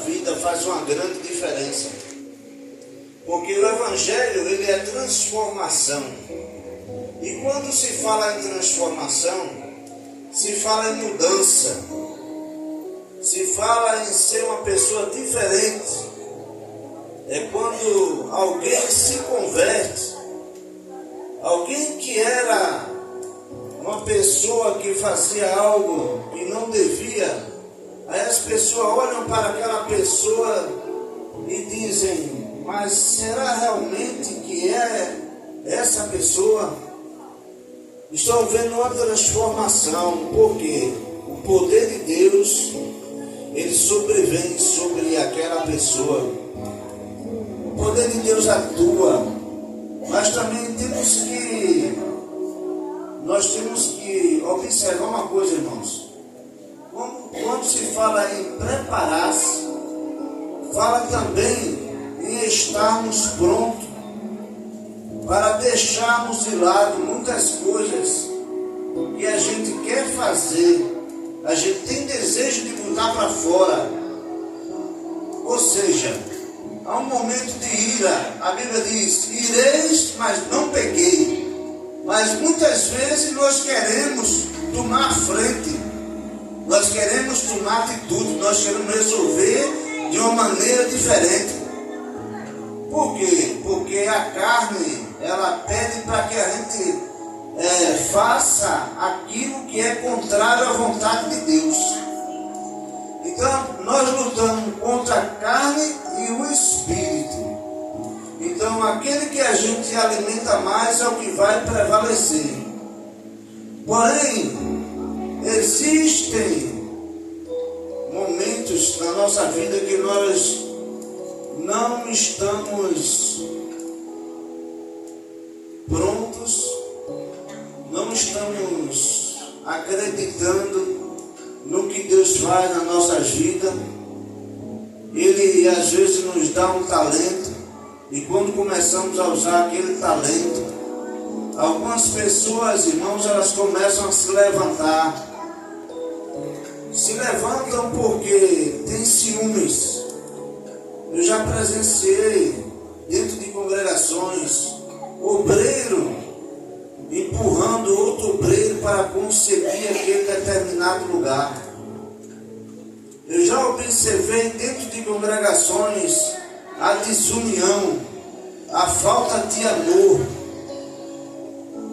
vida faz uma grande diferença. Porque o Evangelho, ele é transformação. E quando se fala em transformação, se fala em mudança. Se fala em ser uma pessoa diferente. É quando alguém se converte. Alguém que era uma pessoa que fazia algo que não devia, aí as pessoas olham para aquela pessoa e dizem: mas será realmente que é essa pessoa? Estão vendo uma transformação, porque o poder de Deus, ele sobrevém sobre aquela pessoa. O poder de Deus atua, mas também nós temos que observar uma coisa, irmãos. Quando se fala em preparar-se, fala também em estarmos prontos para deixarmos de lado muitas coisas que a gente quer fazer, a gente tem desejo de botar para fora. Ou seja, há um momento de ira. A Bíblia diz: ireis, mas não peguei. Mas muitas vezes nós queremos tomar frente, nós queremos tomar atitude, nós queremos resolver de uma maneira diferente. Por quê? Porque a carne, ela pede para que a gente faça aquilo que é contrário à vontade de Deus. Então, nós lutamos contra a carne e o espírito. Então, aquele que a gente alimenta mais é o que vai prevalecer. Porém, existem momentos na nossa vida que nós não estamos prontos, não estamos acreditando no que Deus faz na nossa vida. Ele às vezes nos dá um talento, e quando começamos a usar aquele talento, algumas pessoas, irmãos, elas começam a se levantar. Se levantam porque tem ciúmes. Eu já presenciei dentro de congregações obreiro empurrando outro obreiro para conseguir aquele determinado lugar. Eu já observei dentro de congregações a desunião, a falta de amor.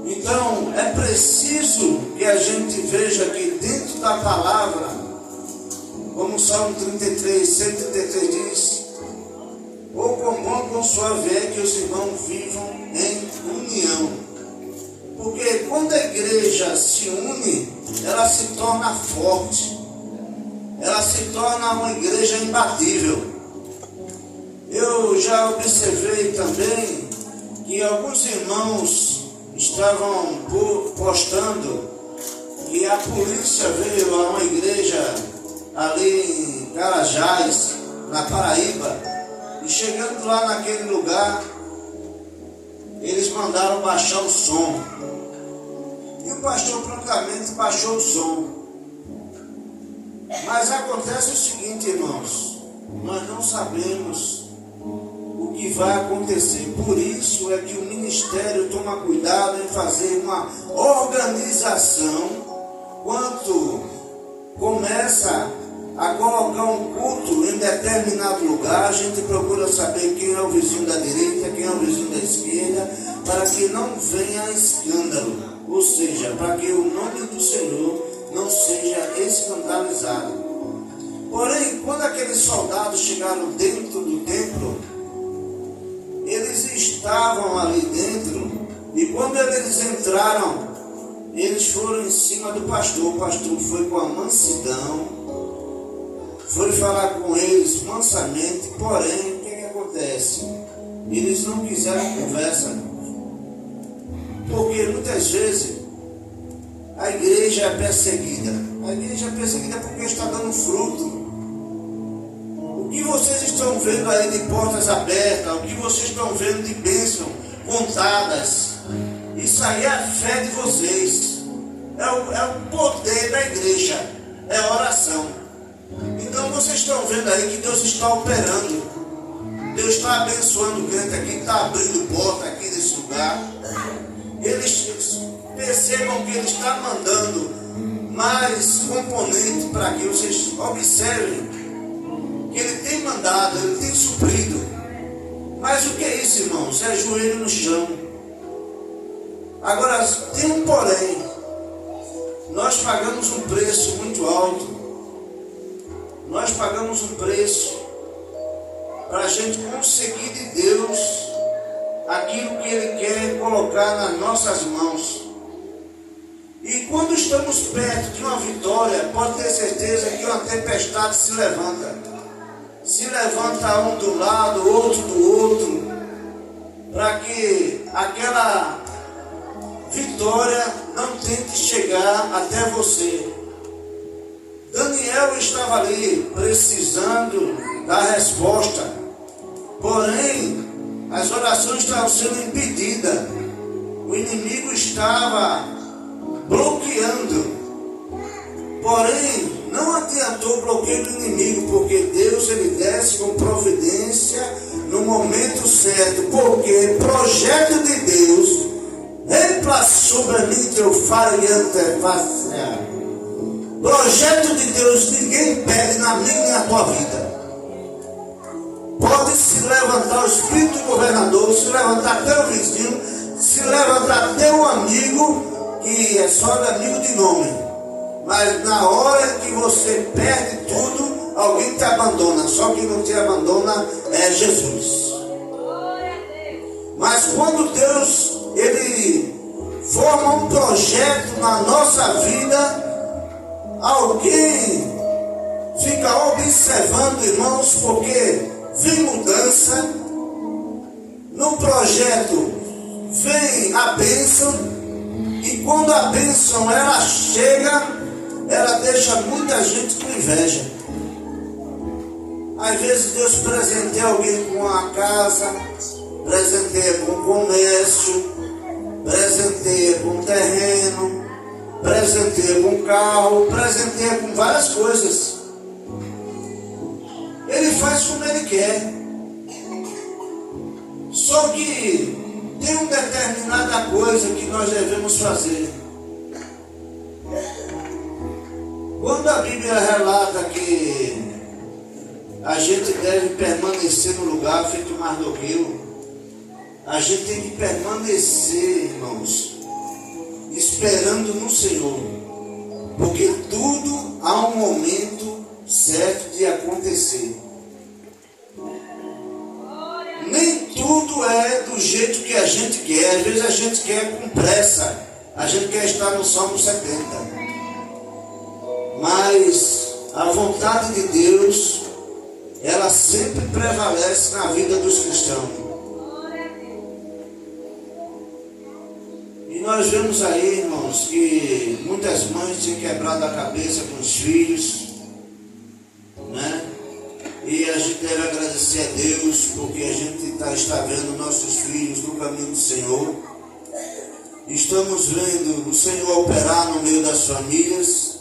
Então é preciso que a gente veja que dentro da palavra, como o Salmo 33, 133 diz: ou quão bom, quão suave é que os irmãos vivam em união. Porque quando a igreja se une, ela se torna forte, ela se torna uma igreja imbatível. Eu já observei também que alguns irmãos estavam postando que a polícia veio a uma igreja ali em Carajás, na Paraíba, e chegando lá naquele lugar, eles mandaram baixar o som. E o pastor prontamente baixou o som. Mas acontece o seguinte, irmãos: nós não sabemos o que vai acontecer. Por isso é que o ministério toma cuidado em fazer uma organização. Quando começa a colocar um culto em determinado lugar, a gente procura saber quem é o vizinho da direita, quem é o vizinho da esquerda, para que não venha escândalo. Ou seja, para que o nome do Senhor não seja escandalizado. Porém, quando aqueles soldados chegaram dentro do templo, eles estavam ali dentro, e quando eles entraram, eles foram em cima do pastor. O pastor foi com a mansidão, foi falar com eles mansamente. Porém, o que acontece? Eles não quiseram conversa. Porque muitas vezes a igreja é perseguida. A igreja é perseguida porque está dando fruto. O que vocês estão vendo aí de portas abertas, o que vocês estão vendo de bênçãos contadas, isso aí é a fé de vocês. É o poder da igreja, é a oração. Então vocês estão vendo aí que Deus está operando. Deus está abençoando o crente aqui, está abrindo porta aqui nesse lugar. Eles percebam que Ele está mandando mais componentes para que vocês observem que Ele tem mandado, Ele tem suprido. Mas o que é isso, irmãos? É joelho no chão. Agora, tem um porém. Nós pagamos um preço muito alto. Nós pagamos um preço para a gente conseguir de Deus aquilo que Ele quer colocar nas nossas mãos. E quando estamos perto de uma vitória, pode ter certeza que uma tempestade se levanta. Se levanta um do lado, outro do outro, para que aquela vitória não tente chegar até você. Daniel estava ali precisando da resposta, porém as orações estavam sendo impedidas. O inimigo estava bloqueando, porém não adiantou o bloqueio do inimigo, porque Deus ele desce com providência no momento certo, porque projeto de Deus sobre mim que eu faça. Projeto de Deus ninguém pede na minha e na tua vida. Pode se levantar o espírito do governador, se levantar teu vizinho, se levantar teu amigo, que é só amigo de nome. Mas na hora que você perde tudo, alguém te abandona. Só quem não te abandona é Jesus. Mas quando Deus ele forma um projeto na nossa vida, alguém fica observando, irmãos, porque vem mudança. No projeto vem a bênção, e quando a bênção ela chega, ela deixa muita gente com inveja. Às vezes Deus presenteia alguém com uma casa, presenteia com comércio, presenteia com terreno, presenteia com carro, presenteia com várias coisas. Ele faz como ele quer. Só que tem uma determinada coisa que nós devemos fazer. Quando a Bíblia relata que a gente deve permanecer no lugar feito Mardoqueu, a gente tem que permanecer, irmãos, esperando no Senhor, porque tudo há um momento certo de acontecer. Nem tudo é do jeito que a gente quer. Às vezes a gente quer com pressa, a gente quer estar no Salmo 70, mas a vontade de Deus ela sempre prevalece na vida dos cristãos. E nós vemos aí, irmãos, que muitas mães têm quebrado a cabeça com os filhos, né? E a gente deve agradecer a Deus, porque a gente está vendo nossos filhos no caminho do Senhor. Estamos vendo o Senhor operar no meio das famílias.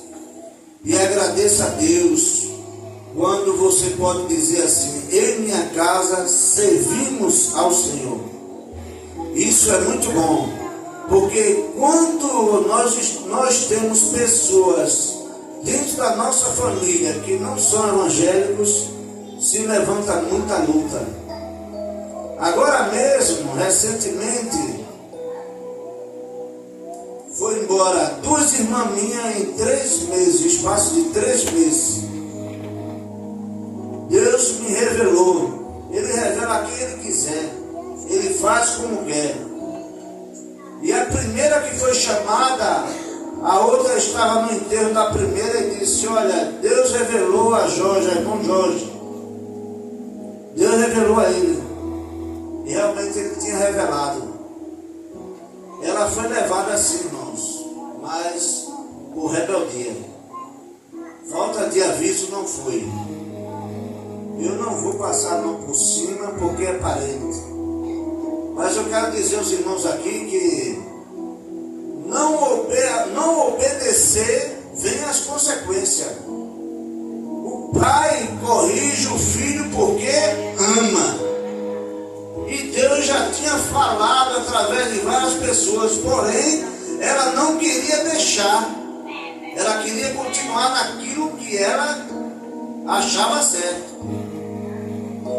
E agradeça a Deus quando você pode dizer assim: eu e minha casa servimos ao Senhor. Isso é muito bom, porque quando nós temos pessoas dentro da nossa família que não são evangélicos, se levanta muita luta. Agora mesmo, recentemente, foi embora 2 irmãs minhas em 3 meses, espaço de 3 meses. Deus me revelou. Ele revela a quem Ele quiser. Ele faz como quer. E a primeira que foi chamada, a outra estava no enterro da primeira e disse: olha, Deus revelou a Jorge, a irmão Jorge. Deus revelou a ele. E realmente Ele tinha revelado. Ela foi levada assim, irmãos, mas por rebeldia. Falta de aviso não foi. Eu não vou passar a mão por cima porque é parente. Mas eu quero dizer aos irmãos aqui que não obedecer vem as consequências. O pai o filho porque ama. E Deus já tinha falado através de várias pessoas, porém, ela não queria deixar. Ela queria continuar naquilo que ela achava certo.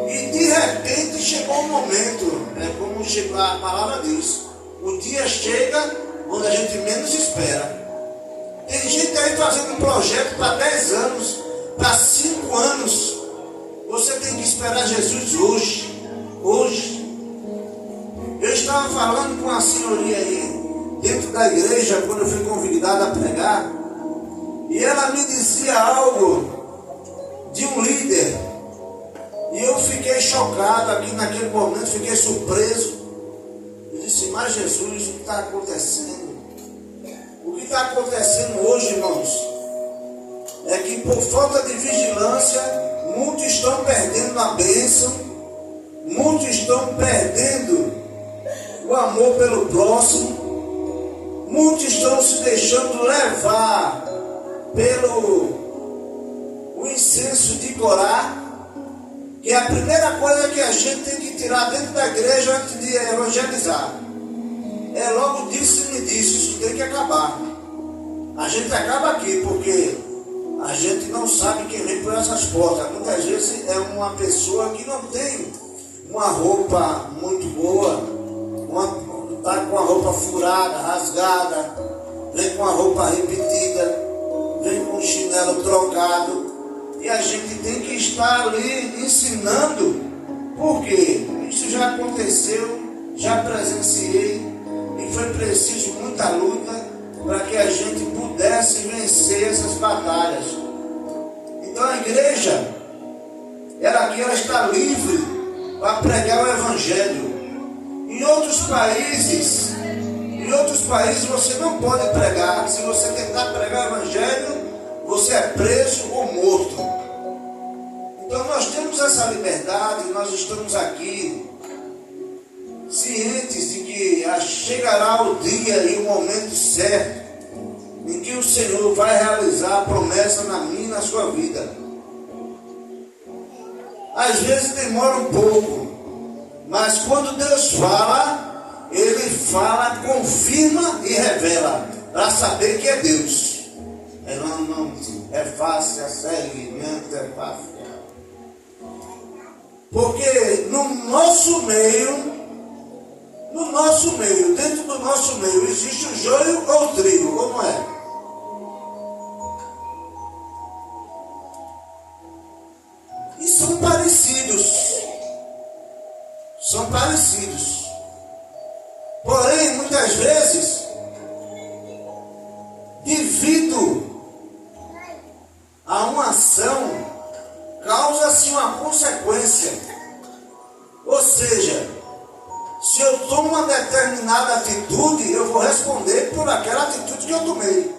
E de repente chegou um momento, como a palavra diz, o dia chega quando a gente menos espera. Tem gente aí fazendo um projeto para 10 anos, para 5 anos. Você tem que esperar Jesus hoje. Hoje. Eu estava falando com uma senhoria aí, dentro da igreja, quando eu fui convidado a pregar, e ela me dizia algo de um líder, e eu fiquei chocado aqui naquele momento, fiquei surpreso. Eu disse, mas Jesus, o que está acontecendo? O que está acontecendo hoje, irmãos, é que por falta de vigilância, muitos estão perdendo a bênção, muitos estão perdendo o amor pelo próximo, muitos estão se deixando levar pelo o incenso de Corá, que é a primeira coisa que a gente tem que tirar dentro da igreja antes de evangelizar. É logo disse-me disse, isso tem que acabar. A gente acaba aqui porque a gente não sabe quem vem por essas portas. Muitas vezes é uma pessoa que não tem uma roupa muito boa, está com a roupa furada, rasgada, vem com a roupa repetida, vem com o chinelo trocado, e a gente tem que estar ali ensinando, porque isso já aconteceu, já presenciei, e foi preciso muita luta para que a gente pudesse vencer essas batalhas. Então a igreja, ela aqui, ela está livre para pregar o evangelho. Em outros países você não pode pregar. Se você tentar pregar o evangelho, você é preso ou morto. Então nós temos essa liberdade, nós estamos aqui cientes de que chegará o dia e o momento certo em que o Senhor vai realizar a promessa na minha e na sua vida. Às vezes demora um pouco, mas quando Deus fala, Ele fala, confirma e revela, para saber que é Deus. Não é fácil, é seguimento, é fácil. Porque no nosso meio, dentro do nosso meio, existe o joio ou o trigo, ou não é? E são parecidos. São parecidos. Porém, muitas vezes, devido a uma ação, causa-se uma consequência. Ou seja, se eu tomo uma determinada atitude, eu vou responder por aquela atitude que eu tomei.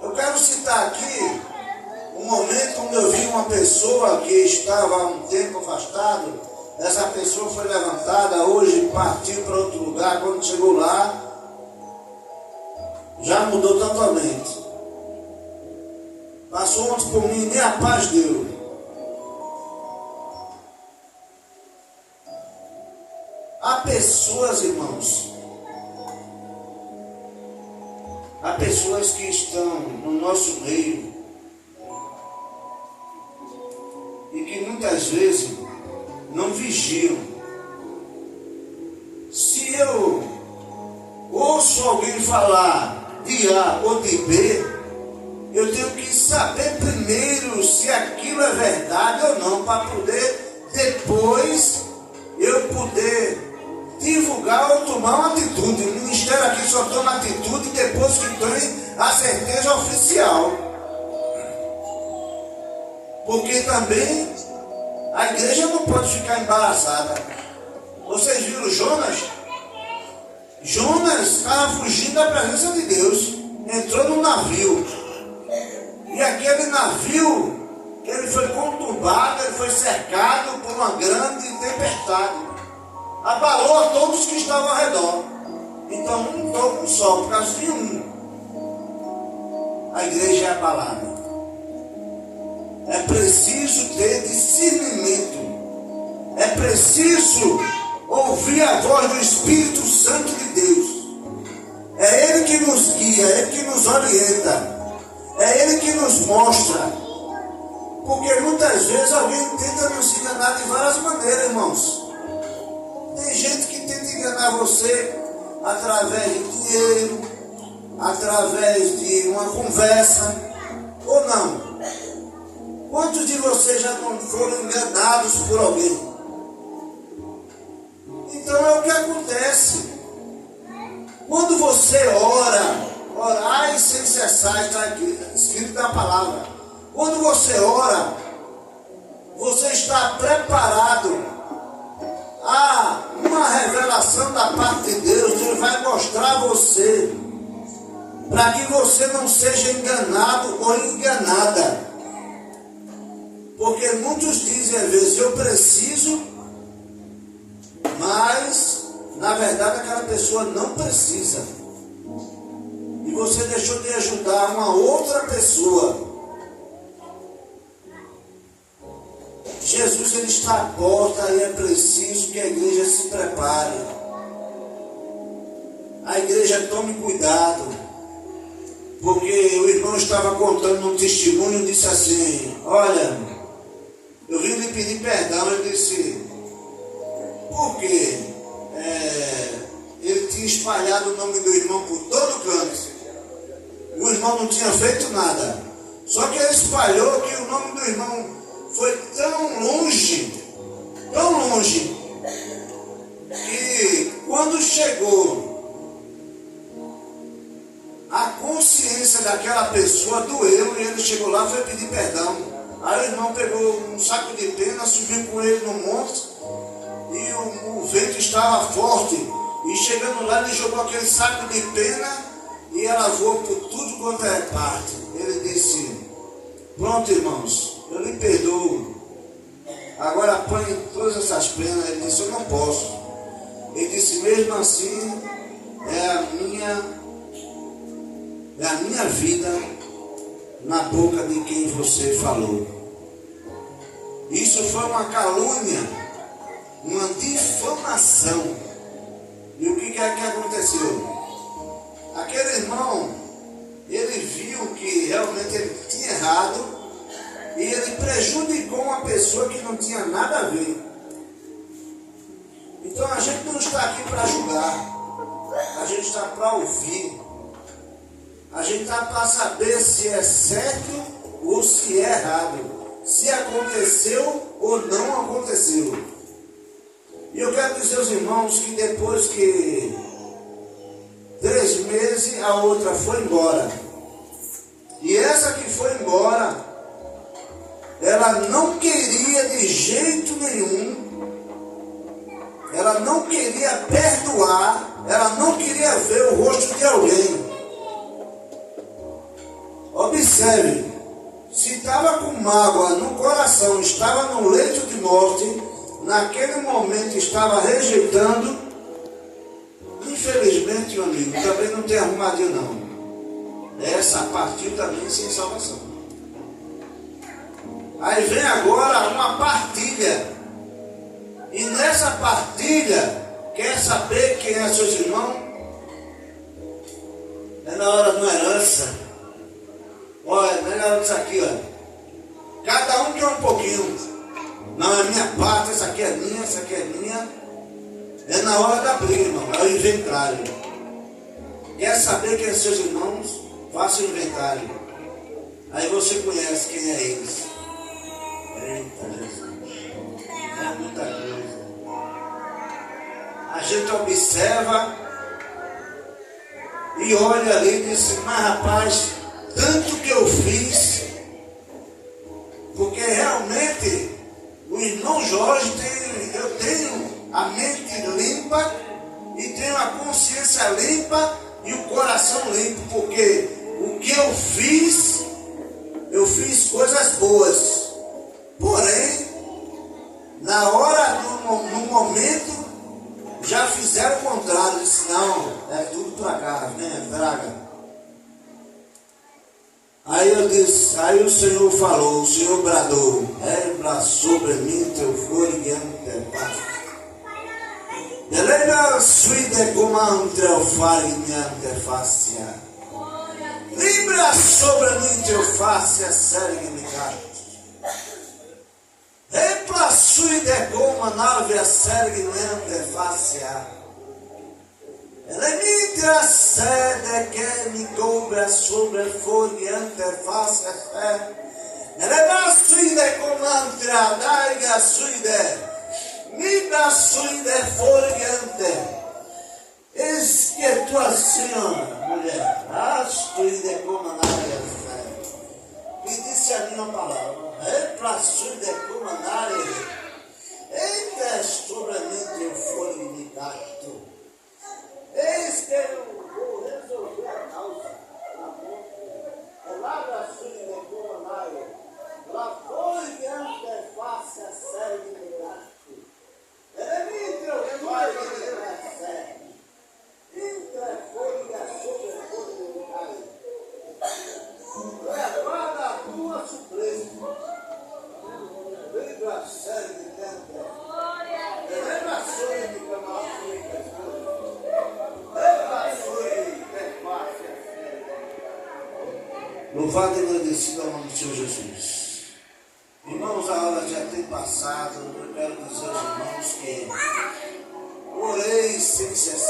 Eu quero citar aqui um momento onde eu vi uma pessoa que estava há um tempo afastado. Essa pessoa foi levantada, hoje partiu para outro lugar. Quando chegou lá, já mudou totalmente. Passou ontem por mim, nem a paz deu. Há pessoas, irmãos, há pessoas que estão no nosso meio e que muitas vezes não vigiam. Se eu ouço alguém falar de A ou de B, eu tenho que saber primeiro se aquilo é verdade ou não, para poder depois eu poder divulgar ou tomar uma atitude. O ministério aqui só toma atitude depois que tem a certeza oficial. Porque também a igreja não pode ficar embaraçada. Vocês viram Jonas? Jonas estava fugindo da presença de Deus. Entrou num navio. E aquele navio, ele foi conturbado, ele foi cercado por uma grande tempestade. Abalou a todos que estavam ao redor. Então um tocou um só, por causa de um. a igreja é abalada. É preciso ter discernimento. É preciso ouvir a voz do Espírito Santo de Deus. É Ele que nos guia, é Ele que nos orienta, é Ele que nos mostra. Porque muitas vezes alguém tenta nos enganar de várias maneiras, irmãos. Tem gente que tenta enganar você através de dinheiro, através de uma conversa, ou não. Quantos de vocês já não foram enganados por alguém? Então é o que acontece. Quando você ora, orai sem cessar, está aqui escrito na palavra. Quando você ora, você está preparado a uma revelação da parte de Deus. Ele vai mostrar a você, para que você não seja enganado ou enganada. Porque muitos dizem às vezes, eu preciso, mas na verdade aquela pessoa não precisa. E você deixou de ajudar uma outra pessoa. Jesus, ele está à porta e é preciso que a igreja se prepare. A igreja tome cuidado. Porque o irmão estava contando um testemunho e disse assim, olha, eu vim lhe pedir perdão. Eu disse, por quê? Ele tinha espalhado o nome do irmão por todo canto. O irmão não tinha feito nada. Só que ele espalhou que o nome do irmão foi tão longe, que quando chegou, a consciência daquela pessoa doeu e ele chegou lá e foi pedir perdão. Aí o irmão pegou um saco de pena, subiu com ele no monte e o vento estava forte. E chegando lá, ele jogou aquele saco de pena e ela voou por tudo quanto é parte. Ele disse, pronto, irmãos, eu lhe perdoo. Agora apanhe todas essas penas. Ele disse, eu não posso. Ele disse, mesmo assim, é a minha vida na boca de quem você falou. Isso foi uma calúnia, uma difamação. E o que é que aconteceu? Aquele irmão, ele viu que realmente ele tinha errado e ele prejudicou uma pessoa que não tinha nada a ver. Então a gente não está aqui para julgar, a gente está para ouvir, a gente está para saber se é certo ou se é errado, se aconteceu ou não aconteceu. E eu quero dizer aos irmãos que depois que 3 meses, a outra foi embora. E essa que foi embora, ela não queria de jeito nenhum, ela não queria perdoar, ela não queria ver o rosto de alguém. Observe, se estava com mágoa no coração, estava no leito de morte, naquele momento estava rejeitando, infelizmente, meu amigo, também não tem arrumadinho não. Essa partiu também sem salvação. Aí vem agora uma partilha. E nessa partilha, quer saber quem é seus irmãos? É na hora de uma herança. Olha, não é na hora disso aqui, olha. Cada um quer um pouquinho. Não, é minha parte, essa aqui é minha, essa aqui é minha. É na hora da briga, irmão. É o inventário. Quer saber quem é seus irmãos? Faça o inventário. Aí você conhece quem é eles. Eita Jesus. É muita coisa. A gente observa e olha ali e diz, mas rapaz, tanto que eu fiz, porque realmente o irmão Jorge eu tenho a mente limpa e tenho a consciência limpa e o coração limpo, porque o que eu fiz coisas boas. Porém, na hora, no momento, já fizeram o contrário. Disse, não, é tudo para cá, né, draga. Aí eu disse, aí o Senhor falou, o Senhor bradou, rebra sobre mim teu fôlego antepassa. Delega suide comandre o fare minha antefácia. Libra sobre mim teu face, sergue me gato. Repla suide como nave, sergue me antefácia. Elemitra sede che mi cobra sobre il fuori interfaccia eleva suide comantra daiga suide mi da suide fuori ante es que tua senhora mulher suide comandaria me disse a minha palavra é pra suide comandaria eita sobre mim teu fuori me gasto. Eis que eu vou resolver a causa. Lá da sua comandaria, lá foi que antefácia a série de gasto. Ele vai ser. Entre folha sobre folha de gasto. Levada a tua surpresa. Livra a série de gasto. Lembra a série de gasto. Louvado e agradecido ao nome do Senhor Jesus. Irmãos, a hora já tem passado. Eu quero dizer aos irmãos que orei sem cessar.